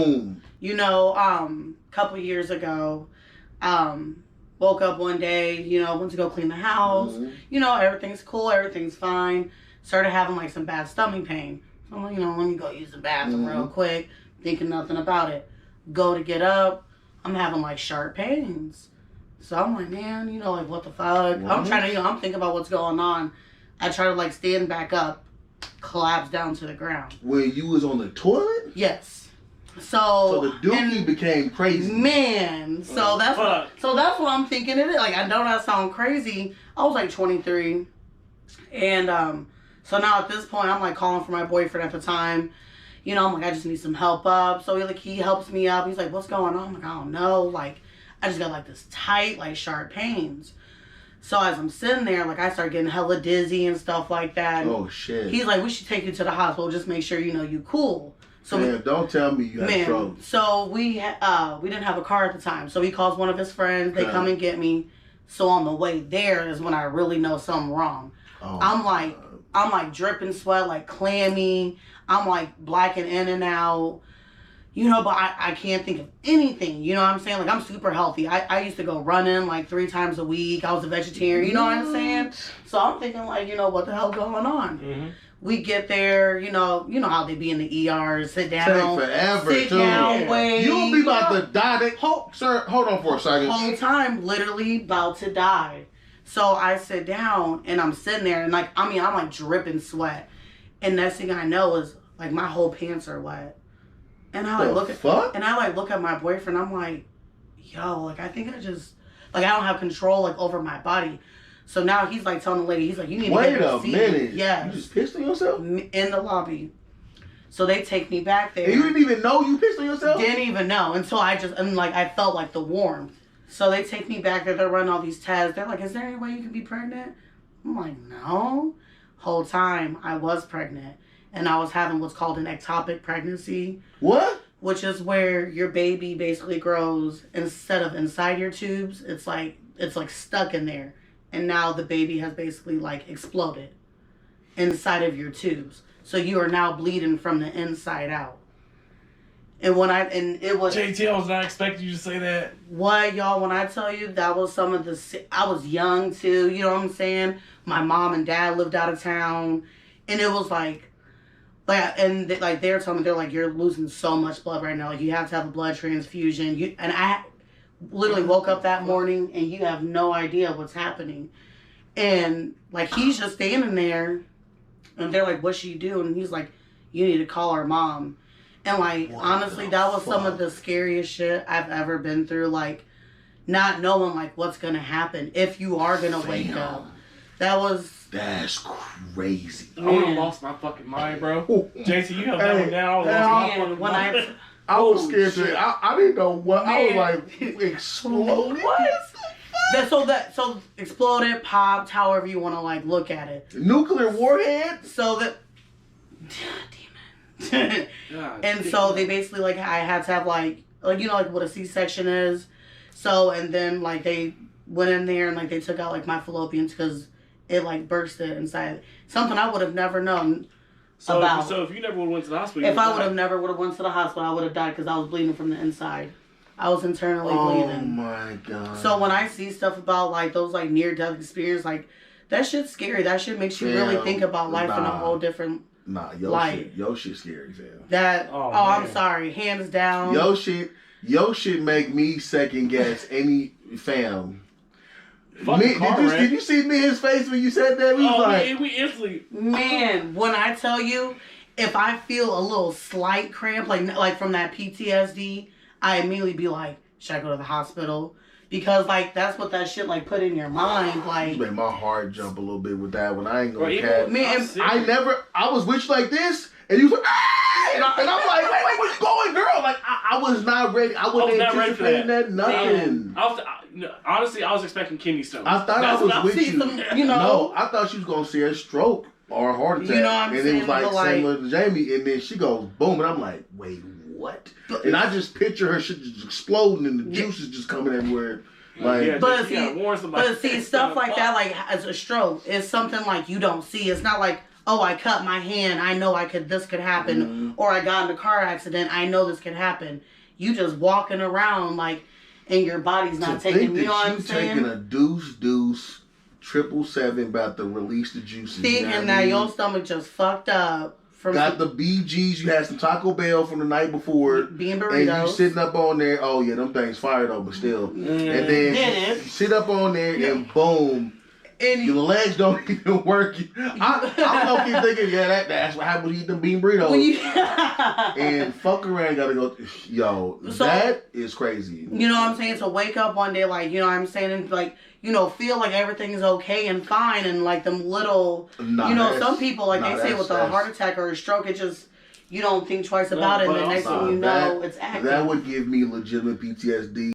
Boom. You know, couple years ago, woke up one day, you know, went to go clean the house. Mm-hmm. You know, everything's cool, everything's fine. Started having like some bad stomach pain. So I'm like, you know, let me go use the bathroom real quick, thinking nothing about it. Go to get up, I'm having like sharp pains. So I'm like, man, you know, like what the fuck? I'm trying to, you know, I'm thinking about what's going on. I try to like stand back up, collapse down to the ground. When you was on the toilet? Yes. So the dookie became crazy. Man, so that's what I'm thinking it is. Like, I know that sound crazy. I was like 23. And so now at this point I'm like calling for my boyfriend at the time. You know, I'm like, I just need some help up. So he helps me up. He's like, what's going on? I'm like, I don't know. Like, I just got like this tight, like sharp pains. So as I'm sitting there, like I start getting hella dizzy and stuff like that. Oh shit. He's like, we should take you to the hospital. Just make sure you know you cool. So man, don't tell me you had trouble. So we didn't have a car at the time. So he calls one of his friends. They come and get me. So on the way there is when I really know something wrong. Oh, I'm like dripping sweat, like clammy. I'm like blacking in and out. You know, but I can't think of anything. You know what I'm saying? Like, I'm super healthy. I used to go running like 3 times a week. I was a vegetarian. You know what I'm saying? So I'm thinking like, you know, what the hell going on? Mm-hmm. We get there, you know how they be in the ER, sit down. Take forever, sit down, wait. You'll be about to die. Sir, hold on for a second. Whole time, literally about to die. So I sit down, and I'm sitting there, and I'm like dripping sweat. And next thing I know is, like, my whole pants are wet. And I look at my boyfriend, I'm like, yo, like, I think I just, like, I don't have control, like, over my body. So now he's like telling the lady, he's like, you need to get a seat. Wait a minute. Yeah. You just pissed on yourself? In the lobby. So they take me back there. And you didn't even know you pissed on yourself? Didn't even know until I felt like the warmth. So they take me back there, they're running all these tests. They're like, is there any way you can be pregnant? I'm like, no. Whole time I was pregnant. And I was having what's called an ectopic pregnancy. What? Which is where your baby basically grows, instead of inside your tubes, it's like stuck in there. And now the baby has basically like exploded inside of your tubes. So you are now bleeding from the inside out. And it was... JT, I was not expecting you to say that. What, y'all, when I tell you, that was some of I was young too, you know what I'm saying? My mom and dad lived out of town. And it was like they're telling me, they're like, you're losing so much blood right now. Like, you have to have a blood transfusion. And I literally woke up that morning and you have no idea what's happening. And like, he's just standing there and they're like, what should you do? And he's like, you need to call our mom. And like, honestly, that was some of the scariest shit I've ever been through. Like, not knowing like what's going to happen if you are going to wake up. That's crazy. I would have lost my fucking mind, bro. JT, you have that one down. I was scared to. I didn't know what. Man. I was like, exploded. What? So exploded, popped, however you want to like look at it. Nuclear warhead. So that. Demon. And so they basically like, I had to have like you know like what a C-section is. So and then like they went in there and like they took out like my fallopians because it like bursted inside. Something I would have never known. So if you never would have went to the hospital... If I would have never went to the hospital, I would have died because I was bleeding from the inside. I was internally bleeding. Oh my God. So when I see stuff about like those like near-death experience, like that shit's scary. That shit makes you really think about life in a whole different light. Your shit scary, fam. I'm sorry. Hands down. Your shit make me second guess any fam. Did you see me his face when you said that? We instantly. Man, when I tell you, if I feel a little slight cramp, like from that PTSD, I immediately be like, should I go to the hospital? Because like that's what that shit like put in your mind. Like, you made my heart jump a little bit with that when I ain't gonna cat. Man, I was with you like this, and you was like, ah! and I'm like, wait, where you going, girl? Like I was not ready. I wasn't anticipating that. Nothing. Honestly, I was expecting kidney stones. I thought I was with you. No, I thought she was gonna see a stroke or a heart attack. You know what I'm saying? And it was like similar to Jamie, and then she goes boom, and I'm like, wait, what? And I just picture her shit just exploding and the juice is just coming everywhere. Like, but see, stuff like that, like as a stroke, is something like you don't see. It's not like oh, I cut my hand, I know this could happen, or I got in a car accident, I know this could happen. You just walking around like, and your body's not taking, you know what I'm saying? Taking a deuce, 777, about to release the juices. Thinking that your stomach just fucked up. Got the BGs, you had some Taco Bell from the night before. Bean burritos. And you sitting up on there, oh yeah, them things fire though, but still. And then you sit up on there and boom. And your legs don't even work. I'm keep thinking, that's what happened to eat them bean burritos. And fuck around, gotta go. Yo, so, that is crazy. You know what I'm saying? To wake up one day, like, you know what I'm saying, and like, you know, feel like everything's okay and fine, and like them little, you know, some people, like they say with a heart attack or a stroke, it just, you don't think twice about it, and the next thing you know, it's active. That would give me legitimate PTSD.